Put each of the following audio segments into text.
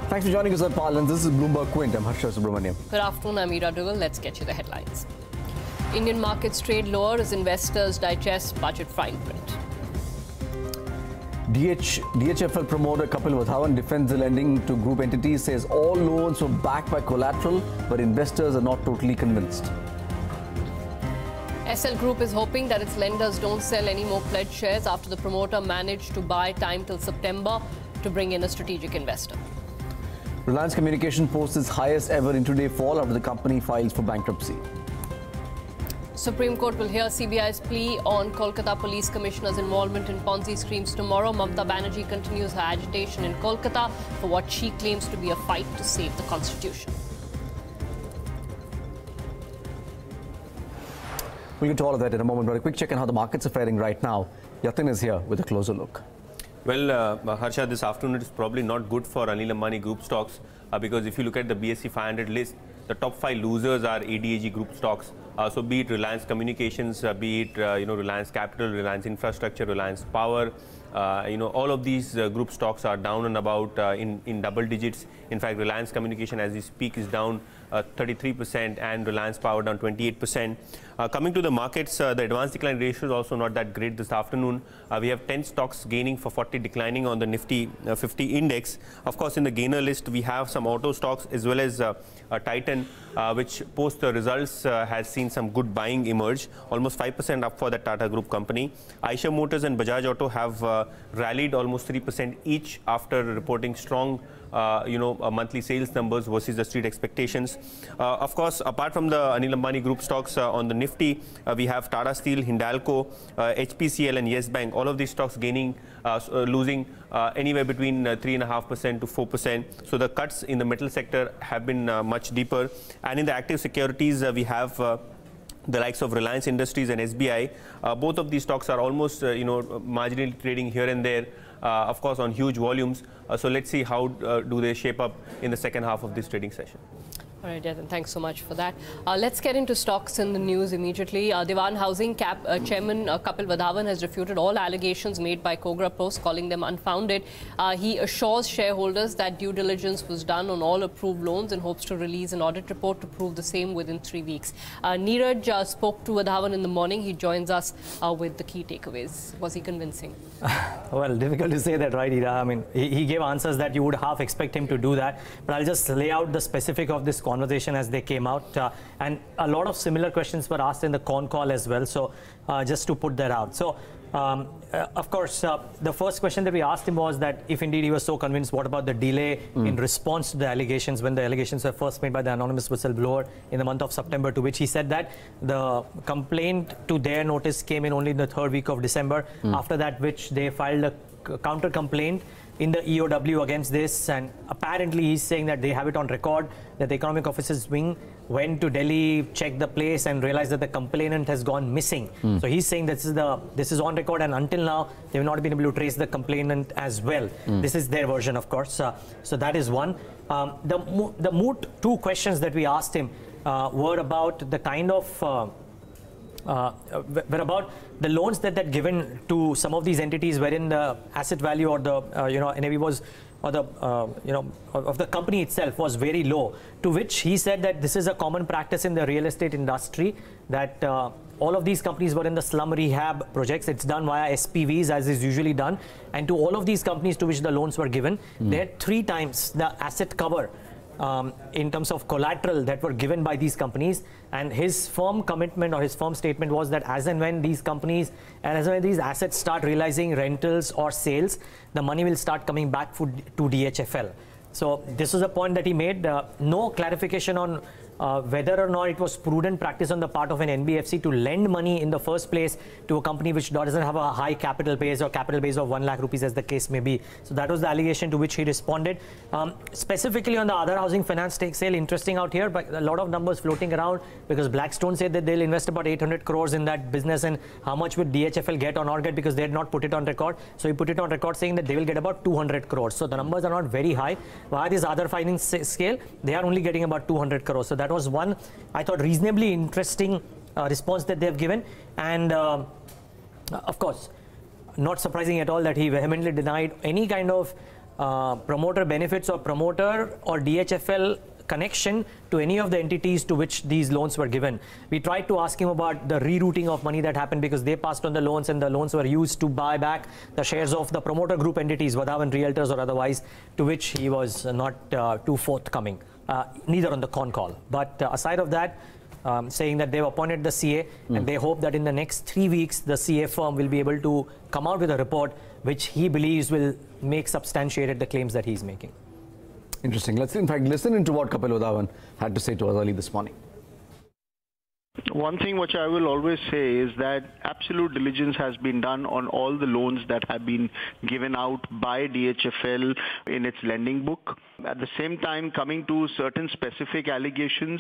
Thanks for joining us on Parliament. This is Bloomberg Quint. I'm Harsha Subramaniam. Good afternoon, I'm Ira Dugal. Let's get you the headlines. Indian markets trade lower as investors digest budget fine print. DHFL promoter Kapil Wadhawan defends the lending to group entities, says all loans were backed by collateral, but investors are not totally convinced. Essel Group is hoping that its lenders don't sell any more pledged shares after the promoter managed to buy time till September to bring in a strategic investor. Reliance Communications posts its highest ever intraday fall after the company files for bankruptcy. Supreme Court will hear CBI's plea on Kolkata Police Commissioner's involvement in Ponzi schemes tomorrow. Mamata Banerjee continues her agitation in Kolkata for what she claims to be a fight to save the constitution. We'll get to all of that in a moment, but a quick check on how the markets are faring right now. Yatin is here with a closer look. Well, Harsha, this afternoon it is probably not good for Anil Ambani Group stocks because if you look at the BSE 500 list, the top 5 losers are ADAG Group stocks. So be it Reliance Communications, be it Reliance Capital, Reliance Infrastructure, Reliance Power. All of these group stocks are down and about in double digits. In fact, Reliance Communication as we speak is down 33% and Reliance Power down 28%. Coming to the markets, the advanced decline ratio is also not that great this afternoon. We have 10 stocks gaining for 40 declining on the Nifty 50 index. Of course, in the gainer list, we have some auto stocks as well as Titan, which post the results has seen some good buying emerge, almost 5% up for the Tata Group company. Eicher Motors and Bajaj Auto have rallied almost 3% each after reporting strong monthly sales numbers versus the street expectations. Of course, apart from the Anil Ambani Group stocks on the Nifty, we have Tata Steel, Hindalco, HPCL and Yes Bank. All of these stocks gaining, losing anywhere between 3.5% to 4%. So the cuts in the metal sector have been much deeper. And in the active securities, we have the likes of Reliance Industries and SBI. Both of these stocks are almost, marginally trading here and there. Of course, on huge volumes. So let's see how do they shape up in the second half of this trading session. All right, Yathin, thanks so much for that. Let's get into stocks in the news immediately. Dewan Housing Chairman Kapil Wadhawan has refuted all allegations made by Kogra Post, calling them unfounded. He assures shareholders that due diligence was done on all approved loans and hopes to release an audit report to prove the same within 3 weeks. Neeraj spoke to Wadhawan in the morning. He joins us with the key takeaways. Was he convincing? Well, difficult to say that, right, Ira? I mean, he gave answers that you would half expect him to do that. But I'll just lay out the specific of this conversation as they came out. And a lot of similar questions were asked in the con call as well. So just to put that out. So, of course, the first question that we asked him was that if indeed he was so convinced, what about the delay in response to the allegations when the allegations were first made by the anonymous whistleblower in the month of September, to which he said that the complaint to their notice came in only in the 3rd week of December. After that, which they filed a counter complaint in the EOW against this, and apparently he's saying that they have it on record that the Economic Officers Wing went to Delhi, checked the place and realized that the complainant has gone missing. So he's saying this is on record, and until now they've not been able to trace the complainant as well. This is their version, of course. So that is one. The moot 2 questions that we asked him were about the kind of were about the loans that had given to some of these entities wherein the asset value or the NAV was, or the of the company itself was very low, to which he said that this is a common practice in the real estate industry, that all of these companies were in the slum rehab projects. It's done via SPVs, as is usually done, and to all of these companies to which the loans were given, they had 3 times the asset cover in terms of collateral that were given by these companies. And his firm commitment or his firm statement was that as and when these companies and as and when these assets start realizing rentals or sales, the money will start coming back to DHFL. So this was a point that he made. No clarification on whether or not it was prudent practice on the part of an NBFC to lend money in the first place to a company which doesn't have a high capital base or capital base of 1 lakh rupees, as the case may be. So that was the allegation to which he responded. Specifically on the other housing finance stake sale, interesting out here, but a lot of numbers floating around, because Blackstone said that they'll invest about 800 crores in that business, and how much would DHFL get or not get, because they had not put it on record. So he put it on record saying that they will get about 200 crores. So the numbers are not very high. While this other finance scale, they are only getting about 200 crores. So that was one, I thought, reasonably interesting response that they have given. And of course, not surprising at all that he vehemently denied any kind of promoter benefits or promoter or DHFL connection to any of the entities to which these loans were given. We tried to ask him about the rerouting of money that happened because they passed on the loans and the loans were used to buy back the shares of the promoter group entities, Wadhawan Realtors or otherwise, to which he was not too forthcoming, neither on the con call. But aside of that, saying that they've appointed the CA and they hope that in the next 3 weeks the CA firm will be able to come out with a report which he believes will make substantiated the claims that he's making. Interesting. Let's in fact listen into what Kapil Wadhawan had to say to us early this morning. One thing which I will always say is that absolute diligence has been done on all the loans that have been given out by DHFL in its lending book. At the same time, coming to certain specific allegations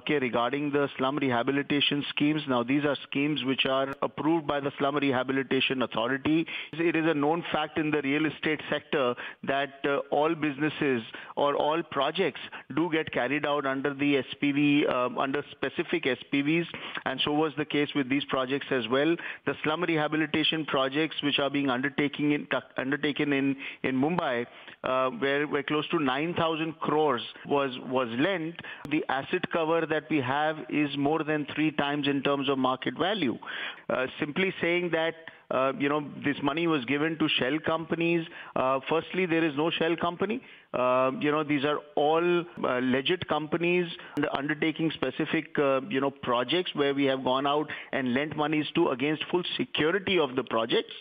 regarding the slum rehabilitation schemes. Now, these are schemes which are approved by the Slum Rehabilitation Authority. It is a known fact in the real estate sector that all businesses or all projects do get carried out under the SPV, under specific SPVs. And so was the case with these projects as well. The slum rehabilitation projects which are being undertaken in Mumbai, where close to 9,000 crores was lent, the asset cover that we have is more than 3 times in terms of market value. Simply saying that this money was given to shell companies. Firstly, there is no shell company. These are all legit companies undertaking specific, projects where we have gone out and lent monies to against full security of the projects.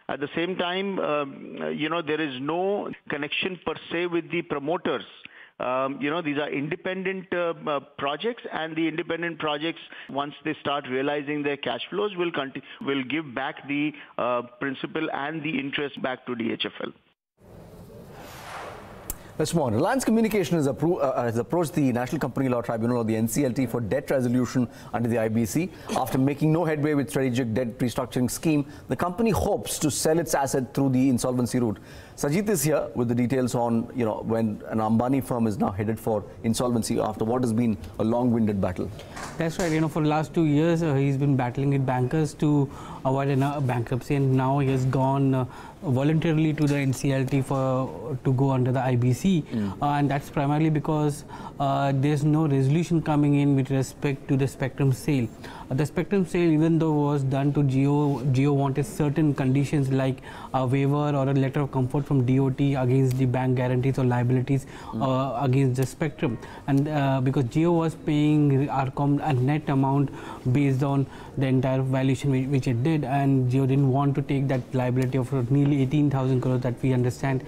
At the same time, there is no connection per se with the promoters. These are independent projects, and the independent projects, once they start realizing their cash flows, will give back the principal and the interest back to DHFL. Let's move on. Reliance Communications has approached the National Company Law Tribunal or the NCLT for debt resolution under the IBC. After making no headway with strategic debt restructuring scheme, the company hopes to sell its asset through the insolvency route. Sajid is here with the details on, when an Ambani firm is now headed for insolvency after what has been a long-winded battle. That's right. For the last 2 years, he's been battling with bankers to avoid a bankruptcy, and now he has gone voluntarily to the NCLT to go under the IBC, and that's primarily because there's no resolution coming in with respect to the spectrum sale. The spectrum sale, even though was done to Jio wanted certain conditions like a waiver or a letter of comfort from DOT against the bank guarantees or liabilities against the spectrum, and because Jio was paying ARCOM a net amount based on the entire valuation which it did, and Jio didn't want to take that liability of nearly 18,000 crores that we understand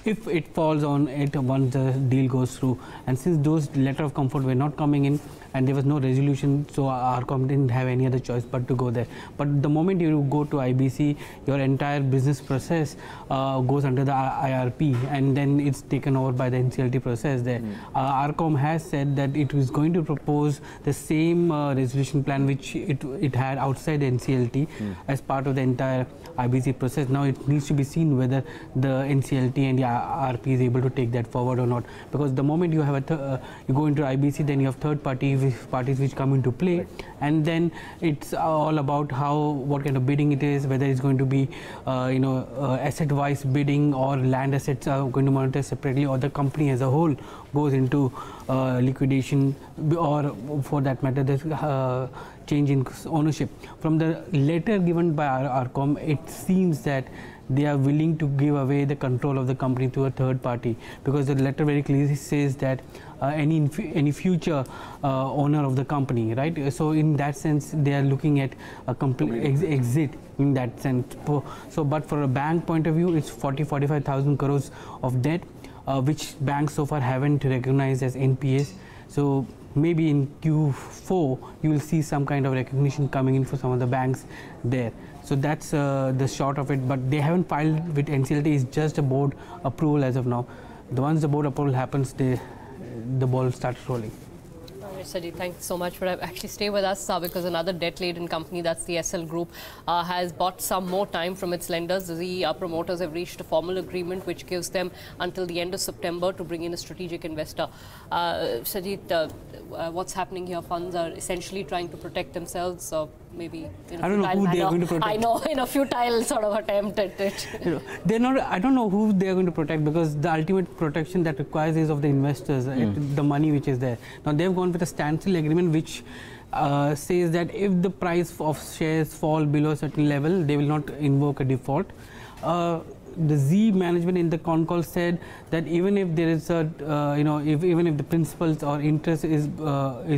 if it falls on it once the deal goes through. And since those letter of comfort were not coming in and there was no resolution, so ARCOM didn't have any other choice but to go there. But the moment you go to IBC, your entire business process goes under the IRP, and then it's taken over by the NCLT process there. ARCOM has said that it was going to propose the same resolution plan which it had outside the NCLT as part of the entire IBC process. Now it needs to be seen whether the NCLT and the IRP is able to take that forward or not, because the moment you have you go into IBC, then you have third parties which come into play, and then it's all about what kind of bidding it is, whether it's going to be asset wise bidding or land assets are going to monitor separately, or the company as a whole goes into liquidation, or for that matter there's change in ownership. From the letter given by ARCOM, it seems that they are willing to give away the control of the company to a third party, because the letter very clearly says that any future owner of the company, right? So in that sense, they are looking at a complete exit in that sense. So, but for a bank point of view, it's 45,000 crores of debt, which banks so far haven't recognized as NPAs. So maybe in Q4, you will see some kind of recognition coming in for some of the banks there. So that's the short of it, but they haven't filed with NCLT. It's just a board approval as of now. Once the board approval happens, the ball starts rolling. All right, Sajid, thanks so much for actually stay with us because another debt-laden company, that's the Essel Group, has bought some more time from its lenders. The promoters have reached a formal agreement which gives them until the end of September to bring in a strategic investor. Sajid, what's happening here? Funds are essentially trying to protect themselves. maybe in a I don't know futile who they are manner. going to protect. I know, in a futile sort of attempt at it. They're not. I don't know who they are going to protect, because the ultimate protection that requires is of the investors, the money which is there. Now they've gone with a standstill agreement which says that if the price of shares fall below a certain level, they will not invoke a default. The Z management in the con call said that even if there is a, even if the principals or interest is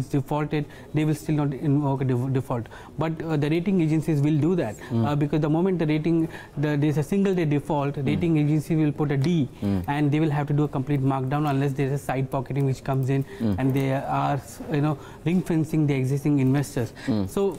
defaulted, they will still not invoke a default. But the rating agencies will do that, because the moment the rating, there is a single day default, rating agency will put a D, and they will have to do a complete markdown unless there is a side pocketing which comes in, and they are, ring fencing the existing investors. So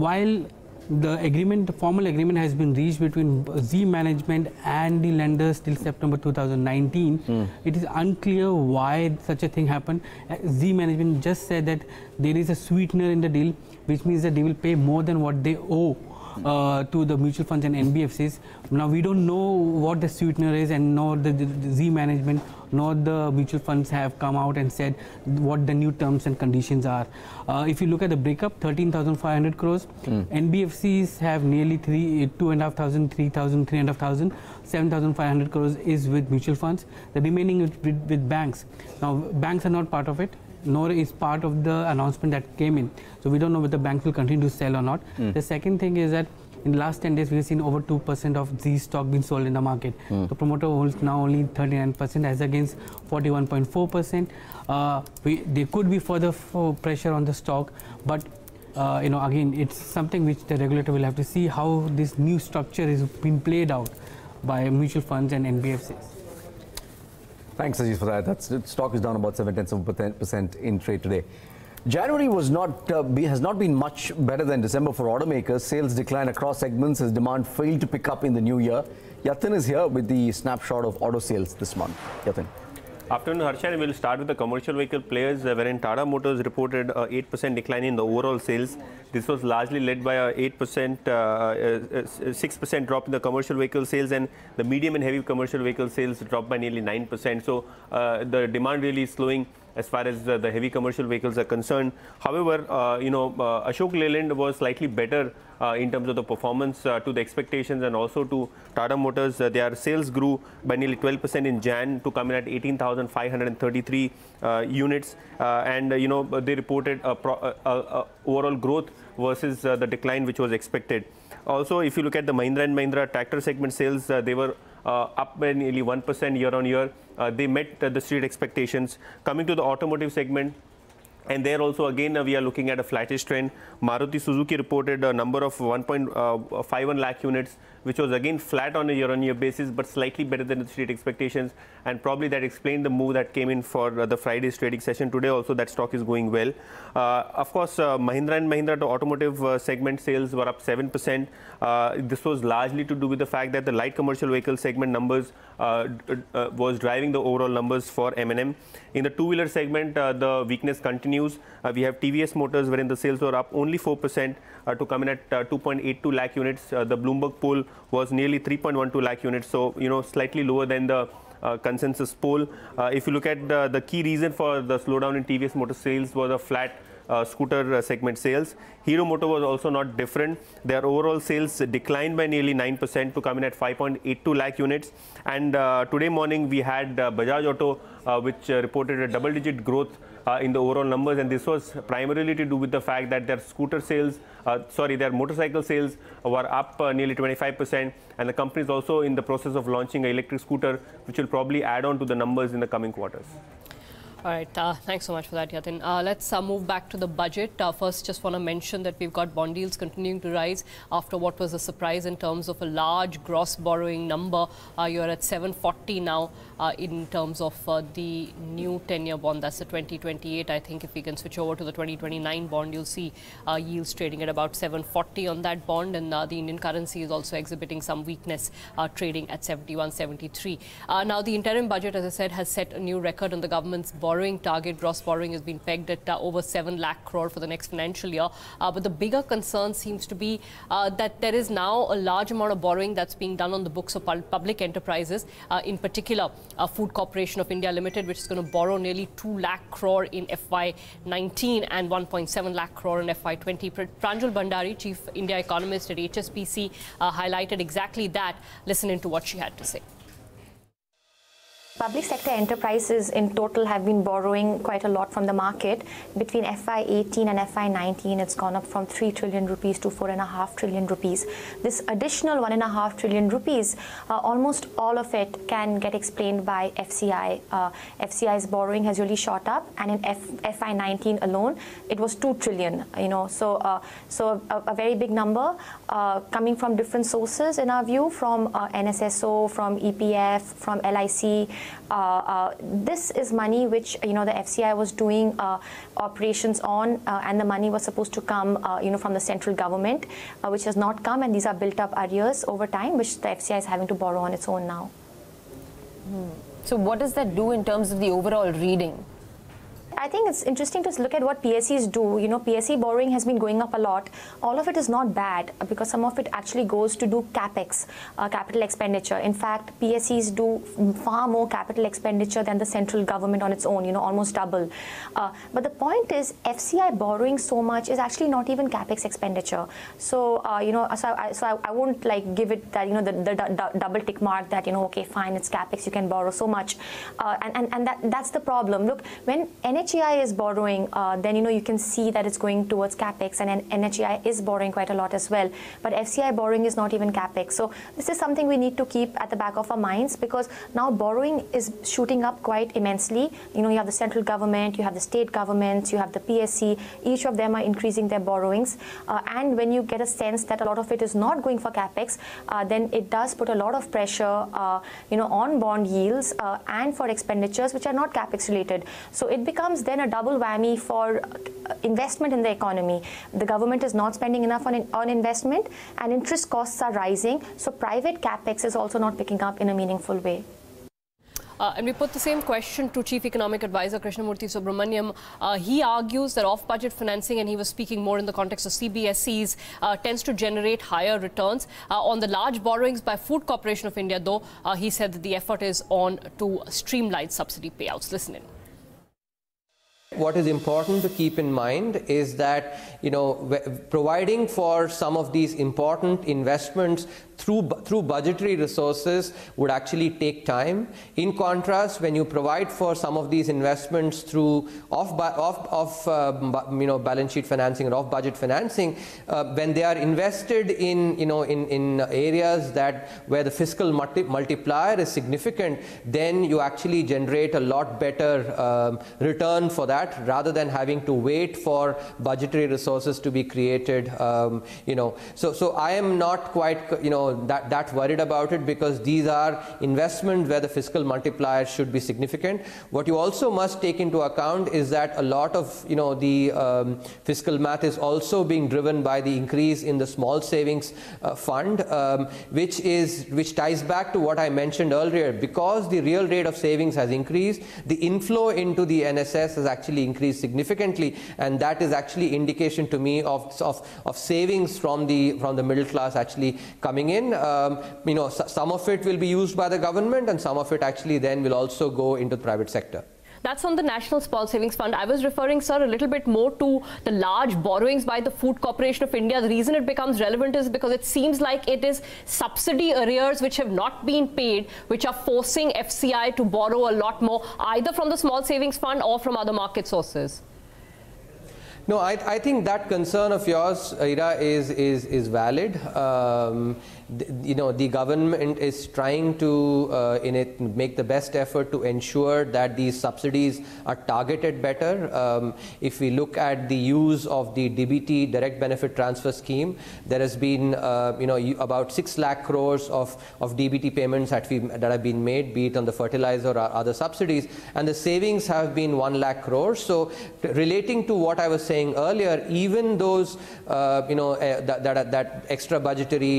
while the agreement, the formal agreement has been reached between Z management and the lenders till September 2019. It is unclear why such a thing happened. Z management just said that there is a sweetener in the deal, which means that they will pay more than what they owe to the mutual funds and NBFCs. Now we don't know what the sweetener is, and nor the Z management nor the mutual funds have come out and said what the new terms and conditions are. If you look at the breakup, 13,500 crores, NBFCs have nearly 2,500, 3,000, 3,500, 7,500 crores is with mutual funds. The remaining is with banks. Now banks are not part of it, nor is part of the announcement that came in. So we don't know whether banks will continue to sell or not. The second thing is that in the last 10 days, we have seen over 2% of Z stock being sold in the market. The promoter holds now only 39% as against 41.4%. There could be further pressure on the stock, but again, it's something which the regulator will have to see how this new structure is being played out by mutual funds and NBFCs. Thanks, Ajit, for that. Stock is down about 0.7% in trade today. January has not been much better than December for automakers. Sales declined across segments as demand failed to pick up in the new year. Yatin is here with the snapshot of auto sales this month. Yatin. Afternoon, Harsha. We'll start with the commercial vehicle players, wherein Tata Motors reported a 8% decline in the overall sales. This was largely led by a 6% drop in the commercial vehicle sales, and the medium and heavy commercial vehicle sales dropped by nearly 9%. So the demand really is slowing as far as the heavy commercial vehicles are concerned. However, Ashok Leyland was slightly better in terms of the performance to the expectations, and also to Tata Motors. Their sales grew by nearly 12% in Jan to come in at 18,533 units, and they reported overall growth versus the decline which was expected. Also, if you look at the Mahindra & Mahindra tractor segment sales, they were up by nearly 1% year on year. They met the street expectations. Coming to the automotive segment, and there also again we are looking at a flattish trend. Maruti Suzuki reported a number of 1.51 lakh units, which was again flat on a year-on-year basis, but slightly better than the street expectations, and probably that explained the move that came in for the Friday's trading session. Today also that stock is going well. Of course, Mahindra & Mahindra to automotive segment sales were up 7%. This was largely to do with the fact that the light commercial vehicle segment numbers was driving the overall numbers for M&M. In the two-wheeler segment, the weakness continues. We have TVS Motors, wherein the sales were up only 4% to come in at 2.82 lakh units. The Bloomberg poll was nearly 3.12 lakh units, so slightly lower than the consensus poll. If you look at the key reason for the slowdown in TVS Motor sales was a flat scooter segment sales. Hero Motor was also not different. Their overall sales declined by nearly 9% to come in at 5.82 lakh units. And today morning we had Bajaj Auto, which reported a double-digit growth in the overall numbers, and this was primarily to do with the fact that their their motorcycle sales were up nearly 25%, and the company is also in the process of launching an electric scooter, which will probably add on to the numbers in the coming quarters. All right, thanks so much for that, Yatin. Let's move back to the budget. First, just want to mention that we've got bond yields continuing to rise after what was a surprise in terms of a large gross borrowing number. You're at 740 now in terms of the new 10-year bond. That's the 2028. I think if we can switch over to the 2029 bond, you'll see yields trading at about 740 on that bond, and the Indian currency is also exhibiting some weakness, trading at 71.73. Now, the interim budget, as I said, has set a new record on the government's borrowing borrowing target. Gross borrowing has been pegged at over 7 lakh crore for the next financial year. But the bigger concern seems to be that there is now a large amount of borrowing that's being done on the books of public enterprises, in particular Food Corporation of India Limited, which is going to borrow nearly 2 lakh crore in FY19 and 1.7 lakh crore in FY20. Pranjal Bhandari, Chief India Economist at HSBC, highlighted exactly that. Listen into what she had to say. Public sector enterprises in total have been borrowing quite a lot from the market. Between FY18 and FY19, it's gone up from 3 trillion rupees to 4.5 trillion rupees. This additional 1.5 trillion rupees, almost all of it can get explained by FCI. FCI's borrowing has really shot up, and in FY19 alone, it was 2 trillion. So a very big number coming from different sources in our view, from NSSO, from EPF, from LIC. This is money which the FCI was doing operations on, and the money was supposed to come from the central government, which has not come, and these are built up arrears over time, which the FCI is having to borrow on its own now. So what does that do in terms of the overall reading? I think it's interesting to look at what PSEs do. PSE borrowing has been going up a lot. All of it is not bad, because some of it actually goes to do CapEx, capital expenditure. In fact, PSEs do far more capital expenditure than the central government on its own, almost double. But the point is, FCI borrowing so much is actually not even CapEx expenditure. So, so I won't give it that, the double tick mark that, okay, fine, it's CapEx, you can borrow so much. And that's the problem. Look, when NHEI is borrowing, then you can see that it's going towards capex, and NHEI is borrowing quite a lot as well. But FCI borrowing is not even capex. So this is something we need to keep at the back of our minds, because now borrowing is shooting up quite immensely. You have the central government, you have the state governments, you have the PSC. Each of them are increasing their borrowings, and when you get a sense that a lot of it is not going for capex, then it does put a lot of pressure, on bond yields and for expenditures which are not capex related. So it becomes then a double whammy for investment in the economy. The government is not spending enough on investment, and interest costs are rising. So private capex is also not picking up in a meaningful way. And we put the same question to Chief Economic Advisor Krishnamurthy Subramaniam. He argues that off-budget financing, and he was speaking more in the context of CBSEs, tends to generate higher returns. On the large borrowings by Food Corporation of India, though, he said that the effort is on to streamline subsidy payouts. Listen in. What is important to keep in mind is that, providing for some of these important investments through budgetary resources would actually take time. In contrast, when you provide for some of these investments through balance sheet financing or off-budget financing, when they are invested in areas where the fiscal multiplier is significant, then you actually generate a lot better return for that, rather than having to wait for budgetary resources to be created. So I am not quite that worried about it, because these are investments where the fiscal multiplier should be significant. What you also must take into account is that a lot of the fiscal math is also being driven by the increase in the small savings fund, which ties back to what I mentioned earlier. Because the real rate of savings has increased, the inflow into the NSS has actually increased significantly, and that is actually indication to me of savings from the middle class actually coming in. Some of it will be used by the government, and some of it actually then will also go into the private sector. That's on the National Small Savings Fund. I was referring, sir, a little bit more to the large borrowings by the Food Corporation of India. The reason it becomes relevant is because it seems like it is subsidy arrears which have not been paid, which are forcing FCI to borrow a lot more, either from the Small Savings Fund or from other market sources. No, I think that concern of yours, Ira, is valid. The government is trying to make the best effort to ensure that these subsidies are targeted better. If we look at the use of the DBT, Direct Benefit Transfer Scheme, there has been about 6 lakh crores of DBT payments that have been made, be it on the fertilizer or other subsidies, and the savings have been 1 lakh crores. So relating to what I was saying saying earlier, even those, that extra budgetary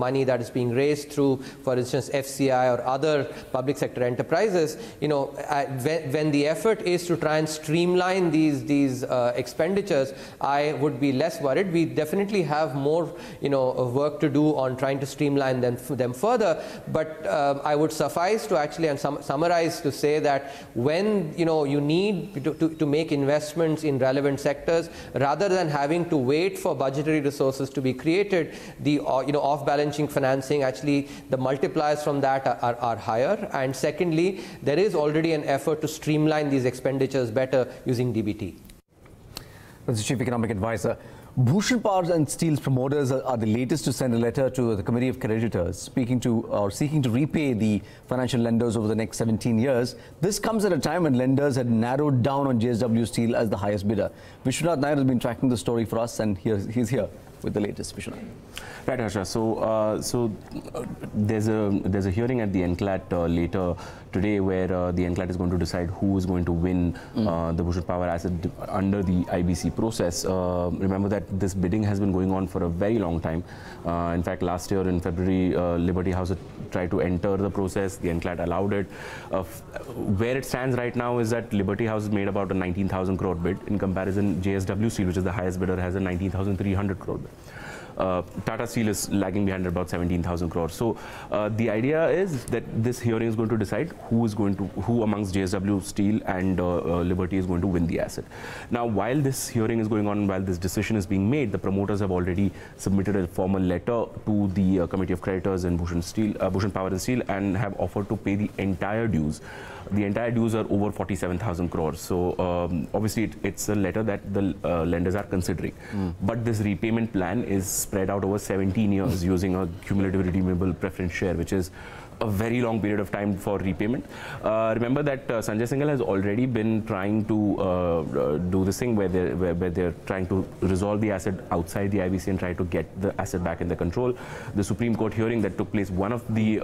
money that is being raised through, for instance, FCI or other public sector enterprises, when the effort is to try and streamline these expenditures, I would be less worried. We definitely have more, work to do on trying to streamline them further. But I would suffice to actually summarize to say that when you need to make investments in relevant sectors, rather than having to wait for budgetary resources to be created, the off-balance sheet financing, actually the multipliers from that are higher. And secondly, there is already an effort to streamline these expenditures better using DBT. That's the Chief Economic Advisor. Bhushan Power and Steel's promoters are the latest to send a letter to the Committee of Creditors seeking to repay the financial lenders over the next 17 years. This comes at a time when lenders had narrowed down on JSW Steel as the highest bidder. Vishwanath Nair has been tracking the story for us, and he's here with the latest. Vishwanath. Right, Harsha. So there's a hearing at the NCLAT later today where the NCLAT is going to decide who is going to win the Bhushan Power asset under the IBC process. Remember that this bidding has been going on for a very long time. In fact, last year in February, Liberty House tried to enter the process. The NCLAT allowed it. Where it stands right now is that Liberty House has made about a 19,000 crore bid. In comparison, JSW Steel, which is the highest bidder, has a 19,300 crore bid. Tata Steel is lagging behind at about 17,000 crores. So the idea is that this hearing is going to decide who amongst JSW Steel and Liberty is going to win the asset. Now, while this hearing is going on, while this decision is being made, the promoters have already submitted a formal letter to the Committee of Creditors in Bhushan Power and Steel, and have offered to pay the entire dues. The entire dues are over 47,000 crores. So obviously it's a letter that the lenders are considering. But this repayment plan is spread out over 17 years using a cumulative redeemable preference share, which is a very long period of time for repayment. Remember that Sanjay Singhal has already been trying to do this thing where they're trying to resolve the asset outside the IBC and try to get the asset back in their control. The Supreme Court hearing that took place, one of the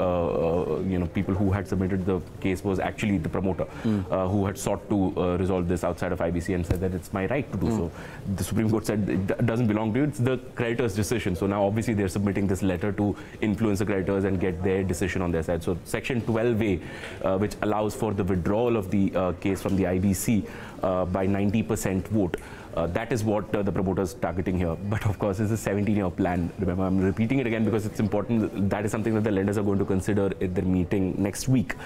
people who had submitted the case was actually the promoter who had sought to resolve this outside of IBC and said that it's my right to do so. The Supreme Court said it doesn't belong to you, it's the creditor's decision. So now obviously they're submitting this letter to influence the creditors and get their decision on their side. So Section 12A, which allows for the withdrawal of the case from the IBC by 90% vote. That is what the promoters are targeting here. But of course, it's a 17-year plan. Remember, I'm repeating it again because it's important. That is something that the lenders are going to consider at their meeting next week.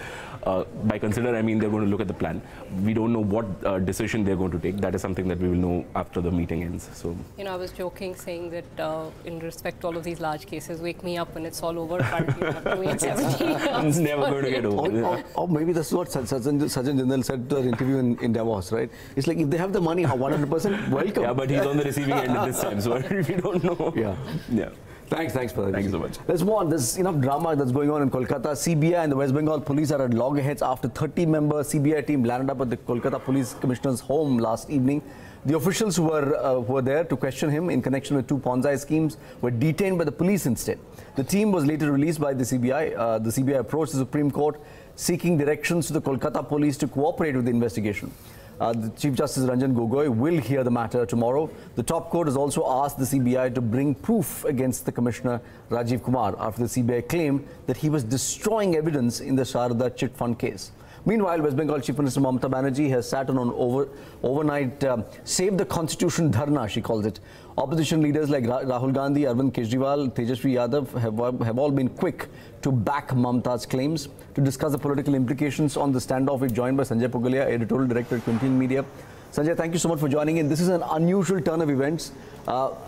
By consider, I mean they're going to look at the plan. We don't know what decision they're going to take. That is something that we will know after the meeting ends. So, I was joking, saying that in respect to all of these large cases, wake me up when it's all over. Apparently, you have to wait 17 years. It's never going to get over. Or maybe that's what Sajjan Jindal said to the interview in Davos, right? It's like, if they have the money, 100%, welcome. Yeah, but he's on the receiving end at this time, so we don't know. Yeah. Thanks for that. Thank you so much. Let's move on. There's enough drama that's going on in Kolkata. CBI and the West Bengal police are at loggerheads after 30-member CBI team landed up at the Kolkata Police Commissioner's home last evening. The officials who were there to question him in connection with two Ponzi schemes were detained by the police instead. The team was later released by the CBI. The CBI approached the Supreme Court seeking directions to the Kolkata police to cooperate with the investigation. The Chief Justice Ranjan Gogoi will hear the matter tomorrow. The top court has also asked the CBI to bring proof against the Commissioner Rajiv Kumar after the CBI claimed that he was destroying evidence in the Sharda chit fund case. Meanwhile, West Bengal Chief Minister Mamata Banerjee has sat on an overnight Save the Constitution Dharna, she calls it. Opposition leaders like Rahul Gandhi, Arvind Kejriwal, Tejasvi Yadav have all been quick to back Mamata's claims. To discuss the political implications on the standoff, we're joined by Sanjay Pugalia, editorial director at Quintin Media. Sanjay, thank you so much for joining in. This is an unusual turn of events.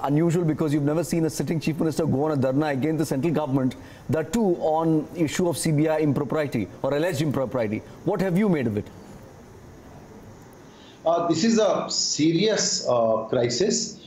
Unusual because you've never seen a sitting chief minister go on a dharna against the central government, that too on issue of CBI impropriety or alleged impropriety. What have you made of it? This is a serious crisis.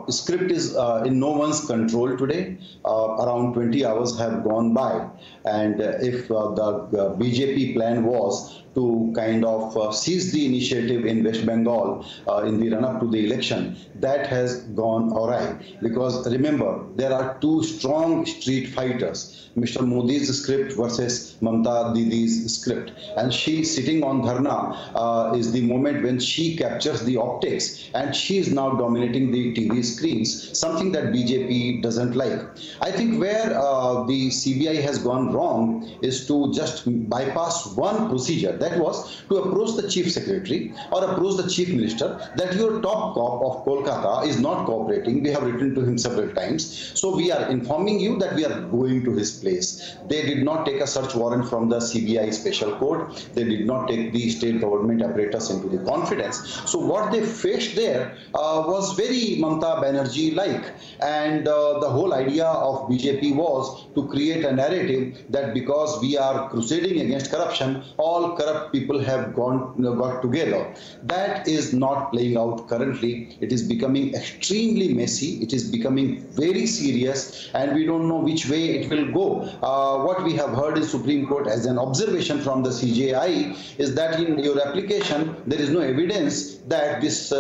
script is in no one's control today. Around 20 hours have gone by, and if the BJP plan was to kind of seize the initiative in West Bengal in the run-up to the election, that has gone awry. Because remember, there are two strong street fighters, Mr. Modi's script versus Mamta Didi's script. And she sitting on Dharna is the moment when she captures the optics, and she is now dominating the TV screens, something that BJP doesn't like. I think where the CBI has gone wrong is to just bypass one procedure. That was to approach the Chief Secretary or approach the Chief Minister that your top cop of Kolkata is not cooperating. We have written to him several times. So we are informing you that we are going to his place. They did not take a search warrant from the CBI special court. They did not take the state government apparatus into the confidence. So what they faced there was very Mamata Banerjee-like. And the whole idea of BJP was to create a narrative that because we are crusading against corruption, all corrupt people have got together. That is not playing out currently. It is becoming extremely messy. It is becoming very serious, and we don't know which way it will go. What we have heard in Supreme Court as an observation from the CJI is that in your application there is no evidence that this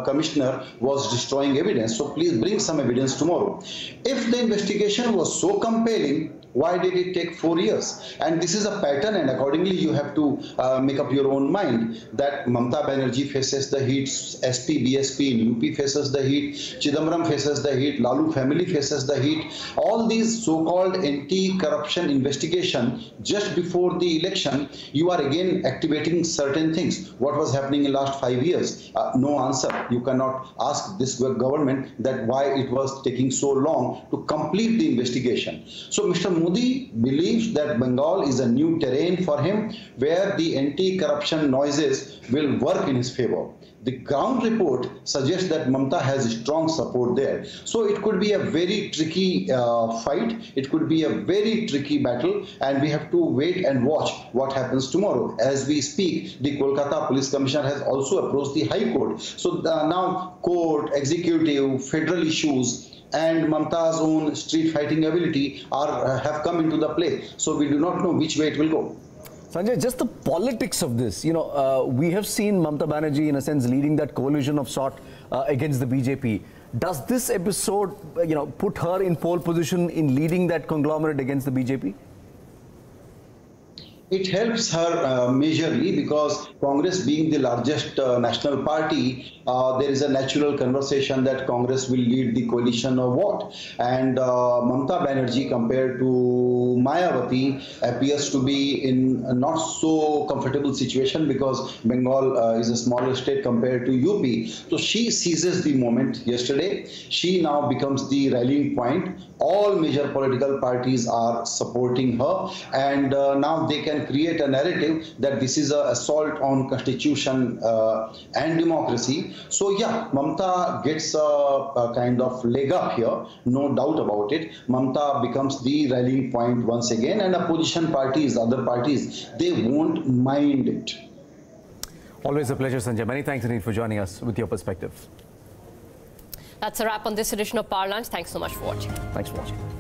commissioner was destroying evidence. So please bring some evidence tomorrow. If the investigation was so compelling, why did it take 4 years? And this is a pattern, and accordingly you have to make up your own mind that Mamata Banerjee faces the heat, SP, BSP in UP faces the heat, Chidambaram faces the heat, Lalu family faces the heat. All these so-called anti-corruption investigation just before the election, you are again activating certain things. What was happening in last 5 years? No answer. You cannot ask this government that why it was taking so long to complete the investigation. So Mr. Modi believes that Bengal is a new terrain for him where the anti-corruption noises will work in his favor. The ground report suggests that Mamata has strong support there. So it could be a very tricky fight. It could be a very tricky battle, and we have to wait and watch what happens tomorrow. As we speak, the Kolkata Police Commissioner has also approached the High Court. So now court, executive, federal issues, and Mamata's own street fighting ability have come into the play. So we do not know which way it will go. Sanjay, just the politics of this, we have seen Mamata Banerjee in a sense leading that coalition of sort against the BJP. Does this episode, put her in pole position in leading that conglomerate against the BJP? It helps her majorly because Congress being the largest national party, there is a natural conversation that Congress will lead the coalition or what. And Mamata Banerjee compared to Mayawati appears to be in a not so comfortable situation because Bengal is a smaller state compared to UP. So she seizes the moment yesterday. She now becomes the rallying point. All major political parties are supporting her, and now they can create a narrative that this is an assault on constitution and democracy. So yeah, Mamata gets a kind of leg up here, no doubt about it. Mamata becomes the rallying point once again, and opposition parties, other parties, they won't mind it. Always a pleasure, Sanjay. Many thanks indeed for joining us with your perspective. That's a wrap on this edition of Power Lunch. Thanks so much for watching. Thanks for watching.